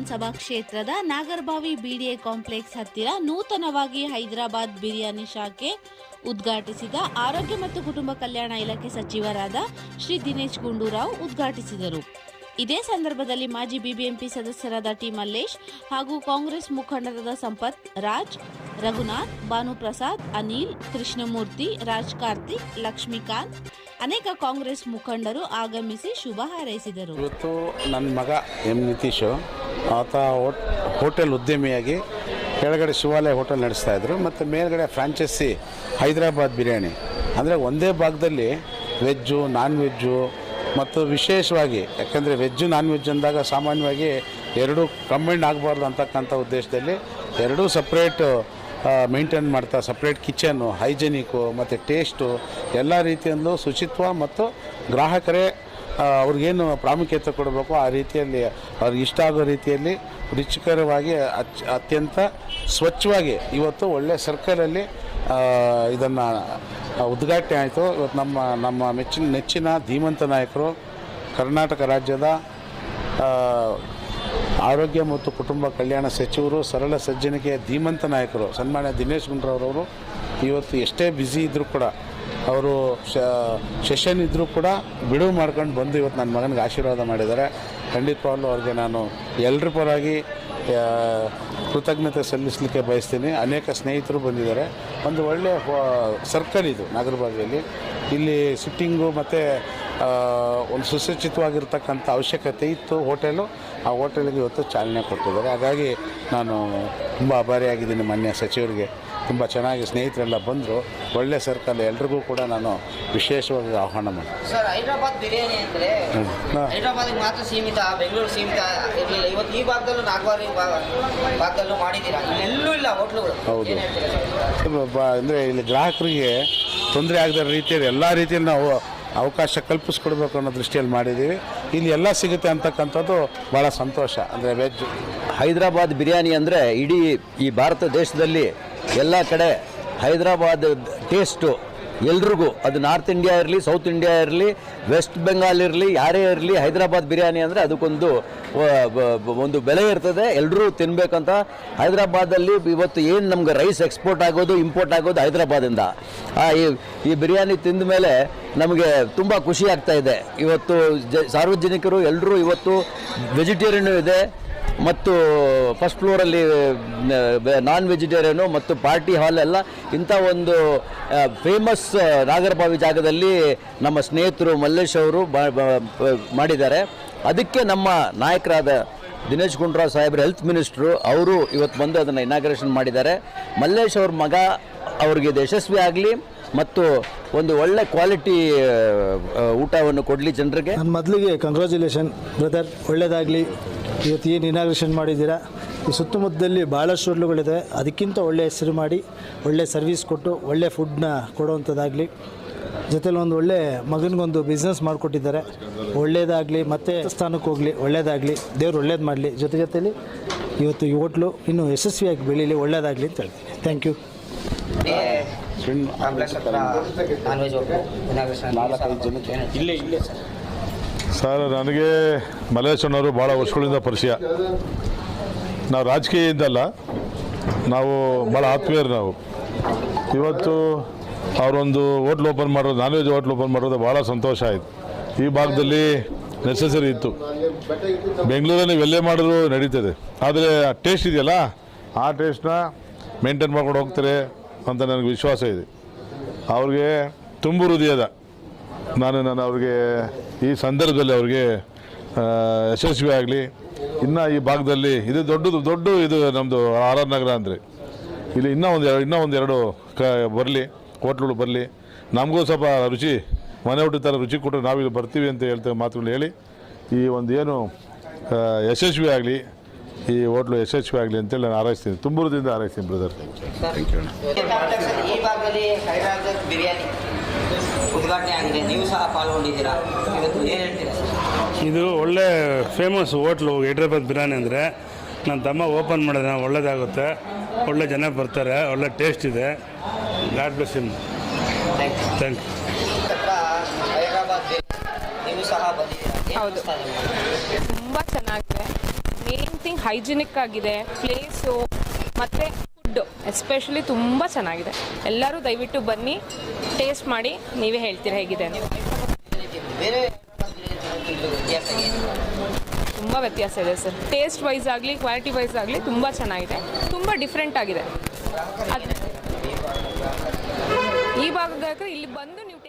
ವಿಧಾನಸಭಾ ಕ್ಷೇತ್ರದ Nagarbhavi BDA complex ಹತ್ತಿರ ನೂತನವಾಗಿ ಹೈದರಾಬಾದ್ ಬಿರಿಯಾನಿ ಶಾಖೆ ಉದ್ಘಾಟಿಸಿದ ಆರೋಗ್ಯ ಮತ್ತು ಕುಟುಂಬ ಕಲ್ಯಾಣ ಇಲಾಖೆ ಸಚಿವರಾದ ಶ್ರೀ ದಿನೇಶ್ ಗುಂಡೂರಾವ್ ಉದ್ಘಾಟಿಸಿದರು. ಇದೇ ಸಂದರ್ಭದಲ್ಲಿ ಮಾಜಿ ಬಿಬಿಎಂಪಿ ಸದಸ್ಯರಾದ ಟಿ ಮಲ್ಲೇಶ್ ಹಾಗೂ ಕಾಂಗ್ರೆಸ್ ಮುಖಂಡರಾದ ಸಂಪತ್, ರಾಜ್, ರಘುನಾಥ್, ಭಾನುಪ್ರಸಾದ್, ಅನಿಲ್, ಕೃಷ್ಣಮೂರ್ತಿ, ರಾಜ್ ಕಾರ್ತಿಕ್, ಲಕ್ಷ್ಮೀಕಾಂತ್, ಅನೇಕ ಕಾಂಗ್ರೆಸ್ ಮುಖಂಡರು ಆಗಮಿಸಿ ಶುಭ ಹಾರೈಸಿದರು. ಇವತ್ತು ನನ್ನ ಮಗ ಎಂ ನಿತೀಶ್ ಆತ ಹೋಟೆಲ್ ಉದ್ಯಮಿಯಾಗಿ ಕೆಳಗಡೆ ಶಿವಾಲಯ ಹೋಟೆಲ್ ನಡೆಸ್ತಾ ಇದ್ರು ಮತ್ತು ಮೇಲ್ಗಡೆ ಫ್ರಾಂಚೈಸಿ ಹೈದರಾಬಾದ್ ಬಿರಿಯಾನಿ ಅಂದರೆ ಒಂದೇ ಭಾಗದಲ್ಲಿ ವೆಜ್ಜು, ನಾನ್ ವೆಜ್ಜು ಮತ್ತು ವಿಶೇಷವಾಗಿ ಯಾಕೆಂದರೆ ವೆಜ್ಜು ನಾನ್ ವೆಜ್ ಅಂದಾಗ ಸಾಮಾನ್ಯವಾಗಿ ಎರಡೂ ಕಂಬೈಂಡ್ ಆಗಬಾರ್ದು ಅಂತಕ್ಕಂಥ ಉದ್ದೇಶದಲ್ಲಿ ಎರಡೂ ಸಪ್ರೇಟ್ ಮೇಂಟೈನ್ ಮಾಡ್ತಾ ಸಪ್ರೇಟ್ ಕಿಚನ್ನು, ಹೈಜೆನಿಕ್ಕು ಮತ್ತು ಟೇಸ್ಟು ಎಲ್ಲ ರೀತಿಯಲ್ಲೂ ಶುಚಿತ್ವ ಮತ್ತು ಗ್ರಾಹಕರೇ ಅವ್ರಿಗೇನು ಪ್ರಾಮುಖ್ಯತೆ ಕೊಡಬೇಕು ಆ ರೀತಿಯಲ್ಲಿ ಅವ್ರಿಗೆ ಇಷ್ಟ ಆಗೋ ರೀತಿಯಲ್ಲಿ ರುಚಿಕರವಾಗಿ ಅತ್ಯಂತ ಸ್ವಚ್ಛವಾಗಿ ಇವತ್ತು ಒಳ್ಳೆಯ ಸರ್ಕಲಲ್ಲಿ ಇದನ್ನು ಉದ್ಘಾಟನೆ ಆಯಿತು. ಇವತ್ತು ನಮ್ಮ ನೆಚ್ಚಿನ ಧೀಮಂತ ನಾಯಕರು ಕರ್ನಾಟಕ ರಾಜ್ಯದ ಆರೋಗ್ಯ ಮತ್ತು ಕುಟುಂಬ ಕಲ್ಯಾಣ ಸಚಿವರು, ಸರಳ ಸಜ್ಜನಿಕೆಯ ಧೀಮಂತ ನಾಯಕರು ಸನ್ಮಾನ್ಯ ದಿನೇಶ್ ಗುಂಡೂರಾವ್ ಇವತ್ತು ಎಷ್ಟೇ ಬ್ಯುಸಿ ಇದ್ದರೂ ಕೂಡ ಅವರು ಸೆಷನ್ ಇದ್ದರೂ ಕೂಡ ಬಿಡುವು ಮಾಡ್ಕೊಂಡು ಬಂದು ಇವತ್ತು ನನ್ನ ಮಗನಿಗೆ ಆಶೀರ್ವಾದ ಮಾಡಿದ್ದಾರೆ. ಖಂಡಿತವಾಗ್ಲೂ ಅವ್ರಿಗೆ ನಾನು ಎಲ್ಲರ ಪರವಾಗಿ ಕೃತಜ್ಞತೆ ಸಲ್ಲಿಸಲಿಕ್ಕೆ ಬಯಸ್ತೀನಿ. ಅನೇಕ ಸ್ನೇಹಿತರು ಬಂದಿದ್ದಾರೆ. ಒಂದು ಒಳ್ಳೆಯ ಸರ್ಕಲ್ ಇದು ನಾಗರಬಾವಿಯಲ್ಲಿ. ಇಲ್ಲಿ ಸಿಟ್ಟಿಂಗು ಮತ್ತು ಒಂದು ಸುಸಜ್ಜಿತವಾಗಿರ್ತಕ್ಕಂಥ ಅವಶ್ಯಕತೆ ಇತ್ತು ಹೋಟೆಲು. ಆ ಹೋಟೆಲಿಗೆ ಇವತ್ತು ಚಾಲನೆ ಕೊಟ್ಟಿದ್ದಾರೆ. ಹಾಗಾಗಿ ನಾನು ತುಂಬ ಆಭಾರಿಯಾಗಿದ್ದೀನಿ ಮಾನ್ಯ ಸಚಿವರಿಗೆ. ತುಂಬ ಚೆನ್ನಾಗಿ ಸ್ನೇಹಿತರೆಲ್ಲ ಬಂದರು. ಒಳ್ಳೆ ಸರ್ಕಲ್ ಎಲ್ರಿಗೂ ಕೂಡ ನಾನು ವಿಶೇಷವಾಗಿ ಆಹ್ವಾನ ಮಾಡ್ತೀನಿ. ಸರ್, ಹೈದರಾಬಾದ್ ಬಿರಿಯಾನಿ ಅಂದರೆ ಹೈದರಾಬಾದಿಗೆ ಮಾತ್ರ ಸೀಮಿತ, ಬೆಂಗಳೂರು ಸೀಮಿತ ಇರಲಿಲ್ಲ. ಇವತ್ತು ಈ ಭಾಗದಲ್ಲೂ ನಾಗವಾರಿ ಭಾಗದಲ್ಲೂ ಮಾಡಿದ್ದೀರಾ, ಇಲ್ಲೆಲ್ಲೂ ಇಲ್ಲ ಹೋಟ್ಲುಗಳು. ಹೌದು, ಅಂದರೆ ಇಲ್ಲಿ ಗ್ರಾಹಕರಿಗೆ ತೊಂದರೆ ಆಗದ ರೀತಿಯಲ್ಲಿ ಎಲ್ಲ ರೀತಿಯಲ್ಲಿ ನಾವು ಅವಕಾಶ ಕಲ್ಪಿಸ್ಕೊಡ್ಬೇಕು ಅನ್ನೋ ದೃಷ್ಟಿಯಲ್ಲಿ ಮಾಡಿದ್ದೀವಿ. ಇಲ್ಲಿ ಎಲ್ಲ ಸಿಗುತ್ತೆ ಅಂತಕ್ಕಂಥದ್ದು ಭಾಳ ಸಂತೋಷ. ಅಂದರೆ ವೆಜ್ ಹೈದರಾಬಾದ್ ಬಿರಿಯಾನಿ ಅಂದರೆ ಇಡೀ ಈ ಭಾರತ ದೇಶದಲ್ಲಿ ಎಲ್ಲ ಕಡೆ ಹೈದರಾಬಾದ್ ಟೇಸ್ಟು ಎಲ್ರಿಗೂ, ಅದು ನಾರ್ತ್ ಇಂಡಿಯಾ ಇರಲಿ, ಸೌತ್ ಇಂಡಿಯಾ ಇರಲಿ, ವೆಸ್ಟ್ ಬೆಂಗಾಲ್ ಇರಲಿ, ಯಾರೇ ಇರಲಿ, ಹೈದರಾಬಾದ್ ಬಿರಿಯಾನಿ ಅಂದರೆ ಅದಕ್ಕೊಂದು ಒಂದು ಬೆಲೆ ಇರ್ತದೆ. ಎಲ್ಲರೂ ತಿನ್ನಬೇಕಂತ ಹೈದರಾಬಾದಲ್ಲಿ ಇವತ್ತು ಏನು ನಮ್ಗೆ ರೈಸ್ ಎಕ್ಸ್ಪೋರ್ಟ್ ಆಗೋದು, ಇಂಪೋರ್ಟ್ ಆಗೋದು ಹೈದರಾಬಾದಿಂದ. ಈ ಬಿರಿಯಾನಿ ತಿಂದ ಮೇಲೆ ನಮಗೆ ತುಂಬ ಖುಷಿ ಆಗ್ತಾ ಇದೆ. ಇವತ್ತು ಸಾರ್ವಜನಿಕರು ಎಲ್ಲರೂ ಇವತ್ತು ವೆಜಿಟೇರಿಯನ್ ಇದೆ ಮತ್ತು ಫಸ್ಟ್ ಫ್ಲೋರಲ್ಲಿ ನಾನ್ ವೆಜಿಟೇರಿಯನು ಮತ್ತು ಪಾರ್ಟಿ ಹಾಲ್ ಎಲ್ಲ ಇಂಥ ಒಂದು ಫೇಮಸ್ ನಾಗರಬಾವಿ ಜಾಗದಲ್ಲಿ ನಮ್ಮ ಸ್ನೇಹಿತರು ಮಲ್ಲೇಶ್ ಅವರು ಮಾಡಿದ್ದಾರೆ. ಅದಕ್ಕೆ ನಮ್ಮ ನಾಯಕರಾದ ದಿನೇಶ್ ಗುಂಡೂರಾವ್ ಸಾಹೇಬ್ರು ಹೆಲ್ತ್ ಮಿನಿಸ್ಟ್ರು ಅವರು ಇವತ್ತು ಬಂದು ಅದನ್ನು ಇನಾಗ್ರೇಷನ್ ಮಾಡಿದ್ದಾರೆ. ಮಲ್ಲೇಶ್ ಅವ್ರ ಮಗ ಅವ್ರಿಗೆ ಇದು ಯಶಸ್ವಿ ಆಗಲಿ ಮತ್ತು ಒಂದು ಒಳ್ಳೆ ಕ್ವಾಲಿಟಿ ಊಟವನ್ನು ಕೊಡಲಿ ಜನರಿಗೆ. ನನ್ನ ಮೊದಲಿಗೆ ಕಂಗ್ರ್ಯಾಚುಲೇಷನ್ ಬ್ರದರ್, ಒಳ್ಳೆಯದಾಗಲಿ. ಇವತ್ತು ಏನು ಇನಾಗ್ರೇಷನ್ ಮಾಡಿದ್ದೀರಾ, ಈ ಸುತ್ತಮುತ್ತದಲ್ಲಿ ಭಾಳಷ್ಟು ಹೋಟ್ಲುಗಳಿದೆ. ಅದಕ್ಕಿಂತ ಒಳ್ಳೆ ಹೆಸರು ಮಾಡಿ ಒಳ್ಳೆ ಸರ್ವಿಸ್ ಕೊಟ್ಟು ಒಳ್ಳೆ ಫುಡ್ನ ಕೊಡುವಂಥದ್ದಾಗಲಿ. ಜೊತೆಲಿ ಒಂದು ಒಳ್ಳೆ ಮಗನಿಗೊಂದು ಬಿಸ್ನೆಸ್ ಮಾಡಿಕೊಟ್ಟಿದ್ದಾರೆ. ಒಳ್ಳೆಯದಾಗಲಿ, ಮತ್ತೆ ಸ್ಥಾನಕ್ಕೆ ಹೋಗಲಿ, ಒಳ್ಳೆಯದಾಗಲಿ, ದೇವ್ರು ಒಳ್ಳೇದು ಮಾಡಲಿ. ಜೊತೆಲಿ ಇವತ್ತು ಈ ಹೋಟ್ಲು ಇನ್ನೂ ಯಶಸ್ವಿಯಾಗಿ ಬೆಳೀಲಿ, ಒಳ್ಳೆಯದಾಗಲಿ ಅಂತ ಹೇಳ್ತೀನಿ. Thank you. ಸರ್, ನನಗೆ ಮಲ್ಲೇಶಣ್ಣವರು ಭಾಳ ವರ್ಷಗಳಿಂದ ಪರಿಚಯ. ನಾವು ರಾಜಕೀಯದಿಂದಲ್ಲ, ನಾವು ಭಾಳ ಆತ್ಮೀಯರು. ನಾವು ಇವತ್ತು ಅವರೊಂದು ಹೋಟ್ಲ್ ಓಪನ್ ಮಾಡೋದು, ನಾನ್ ವೆಜ್ ಹೋಟ್ಲ್ ಓಪನ್ ಮಾಡೋದು ಭಾಳ ಸಂತೋಷ ಆಯಿತು. ಈ ಭಾಗದಲ್ಲಿ ನೆಸೆಸರಿ ಇತ್ತು. ಬೆಂಗಳೂರಲ್ಲಿ ನೀವೆಲ್ಲೇ ಮಾಡಿದ್ರು ನಡೀತದೆ, ಆದರೆ ಆ ಟೇಸ್ಟ್ ಇದೆಯಲ್ಲ, ಆ ಟೇಸ್ಟ್ನ ಮೇಂಟೈನ್ ಮಾಡ್ಕೊಂಡು ಹೋಗ್ತಾರೆ ಅಂತ ನನಗೆ ವಿಶ್ವಾಸ ಇದೆ. ಅವ್ರಿಗೆ ತುಂಬ ಹೃದಯದ ನಾನು ಅವ್ರಿಗೆ ಈ ಸಂದರ್ಭದಲ್ಲಿ ಅವ್ರಿಗೆ ಯಶಸ್ವಿ ಆಗಲಿ. ಇನ್ನು ಈ ಭಾಗದಲ್ಲಿ ಇದು ದೊಡ್ಡ ಇದು ನಮ್ಮದು ಆರ್ ಆರ್ ನಗರ ಅಂದರೆ ಇಲ್ಲಿ ಇನ್ನೂ ಒಂದೆರಡು ಬರಲಿ, ಹೋಟ್ಲುಗಳು ಬರಲಿ. ನಮಗೂ ಸ್ವಲ್ಪ ರುಚಿ, ಮನೆ ಊಟದ ಥರ ರುಚಿ ಕೊಟ್ಟರೆ ನಾವಿಲ್ಲಿ ಬರ್ತೀವಿ ಅಂತ ಹೇಳ್ತೇವೆ ಮಾತುಗಳು ಹೇಳಿ ಈ ಒಂದು ಏನು ಯಶಸ್ವಿ ಆಗಲಿ, ಈ ಹೋಟ್ಲು ಯಶಸ್ವಿ ಆಗಲಿ ಅಂತೇಳಿ ನಾನು ಹಾರೈಸ್ತೀನಿ, ತುಂಬೂರದಿಂದ ಹಾರೈಸ್ತೀನಿ ಬ್ರದರ್. ಈ ಭಾಗದಲ್ಲಿ ಹೈದರಾಬಾದ್ ಬಿರಿಯಾನಿ ಉದ್ಘಾಟನೆ ಆಗಿದೆ, ನೀವು ಸಹ ಪಾಲ್ಗೊಂಡಿದ್ದೀರಾ, ಇವತ್ತು ಏನು ಹೇಳ್ತೀರಾ? ಇದು ಒಳ್ಳೆ ಫೇಮಸ್ ಹೋಟ್ಲು ಹೈದರಾಬಾದ್ ಬಿರಿಯಾನಿ ಅಂದರೆ. ನನ್ನ ತಮ್ಮ ಓಪನ್ ಮಾಡಿದ್ರೆ ಒಳ್ಳೆಯದಾಗುತ್ತೆ, ಒಳ್ಳೆ ಜನ ಬರ್ತಾರೆ, ಒಳ್ಳೆ ಟೇಸ್ಟ್ ಇದೆ. God bless him. Thank you. Hyderabad ನೀವು ಸಹ ಬಂದಿದ್ದೀರಾ? ಹೌದು, ತುಂಬ ಚೆನ್ನಾಗಿದೆ. ಮೇನ್ ಥಿಂಗ್ ಹೈಜಿನಿಕ್ ಆಗಿದೆ ಪ್ಲೇಸು ಮತ್ತು ಫುಡ್ಡು ಎಸ್ಪೆಷಲಿ ತುಂಬ ಚೆನ್ನಾಗಿದೆ. ಎಲ್ಲರೂ ದಯವಿಟ್ಟು ಬನ್ನಿ, ಟೇಸ್ಟ್ ಮಾಡಿ, ನೀವೇ ಹೇಳ್ತೀರಾ ಹೇಗಿದೆ ಅಂತ. ಬೇರೆ ವ್ಯತ್ಯಾಸ ಏನು? ತುಂಬ ವ್ಯತ್ಯಾಸ ಇದೆ ಸರ್. ಟೇಸ್ಟ್ ವೈಸ್ ಆಗಲಿ ಕ್ವಾಲಿಟಿ ವೈಸ್ ಆಗಲಿ ತುಂಬ ಚೆನ್ನಾಗಿದೆ, ತುಂಬ ಡಿಫ್ರೆಂಟ್ ಆಗಿದೆ. ಈ ಭಾಗದಾಗ ಇಲ್ಲಿ ಬಂದು ನೀವು